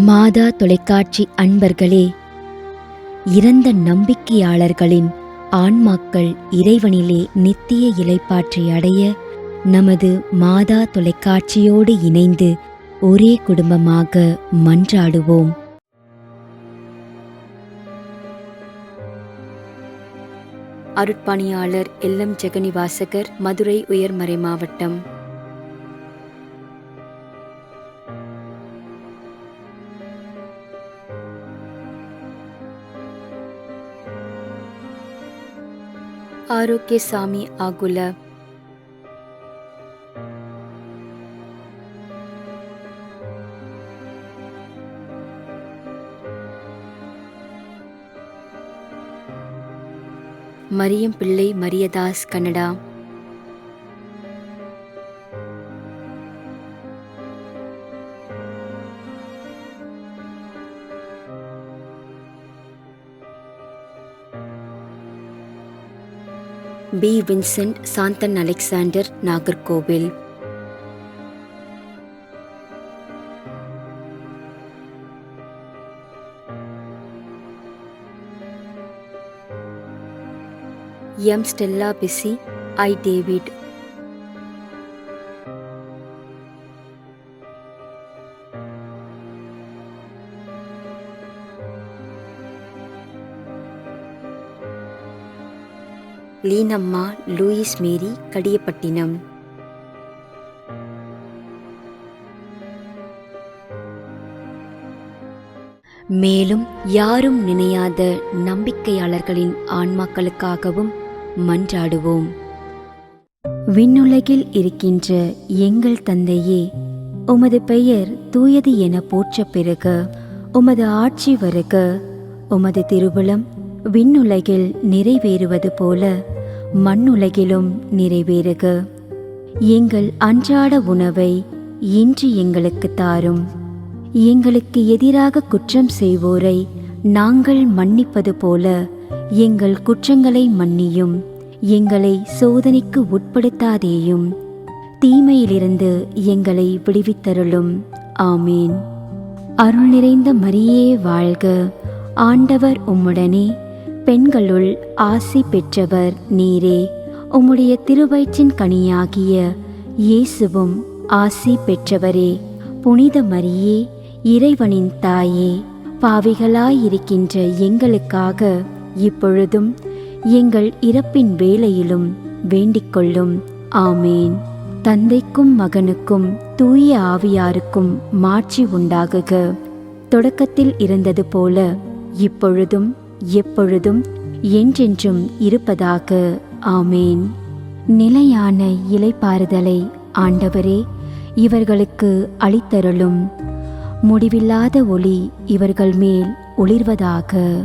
மாதா தொலைக்காட்சி அன்பர்களே, இறந்த நம்பிக்கையாளர்களின் ஆன்மாக்கள் இறைவனிலே நித்திய இளைப்பாற்றி அடைய நமது மாதா தொலைக்காட்சியோடு இணைந்து ஒரே குடும்பமாக மன்றாடுவோம். அருட்பணியாளர் எல்லம் ஜெகனிவாசகர், மதுரை உயர்மறை மாவட்டம். ஆரோக்கியசாமி ஆகுல. Mariam Pillai, Mariadas, Canada. P. Vincent, Santhan Alexander, Nagercoil. M. Stella பிசி, I. David. Leenamma, Louis Mary, Kadiapattinam. மேலும் யாரும் நினையாத நம்பிக்கையாளர்களின் ஆன்மாக்களுக்காகவும் மன்றாடுவோம். விண்ணுலகில் இருக்கின்ற எங்கள் தந்தையே, உமது பெயர் தூயது என போற்ற பெறுக. உமது ஆட்சி வருக. உமது திருவுளம் விண்ணுலகில் நிறைவேறுவது போல மண்ணுலகிலும் நிறைவேறுக. எங்கள் அன்றாட உணவை இன்று எங்களுக்கு தாரும். எங்களுக்கு எதிராக குற்றம் செய்வோரை நாங்கள் மன்னிப்பது போல எங்கள் குற்றங்களை மன்னியும். எங்களை சோதனைக்கு உட்படுத்தாதேயும், தீமையிலிருந்து எங்களை விடுவித்தருளும். ஆமீன். அருள் நிறைந்த மரியே வாழ்க. ஆண்டவர் உம்முடனே, பெண்களுள் ஆசி பெற்றவர் நீரே. உம்முடைய திருவயிற்றின் கனியாகிய இயேசுவும் ஆசி பெற்றவரே. புனித மரியே, இறைவனின் தாயே, பாவிகளாயிருக்கின்ற எங்களுக்காக இப்பொழுதும் எங்கள் இறப்பின் வேளையிலும் வேண்டிக்கொள்ளும். ஆமேன். தந்தைக்கும் மகனுக்கும் தூய ஆவியாருக்கும் மாட்சி உண்டாகுக. தொடக்கத்தில் இருந்தது போல இப்பொழுதும் எப்பொழுதும் என்றென்றும் இருப்பதாக. ஆமேன். நிலையான இளைப்பாறுதலை ஆண்டவரே இவர்களுக்கு அளித்தருளும். முடிவில்லாத ஒளி இவர்கள் மேல் ஒளிர்வதாக.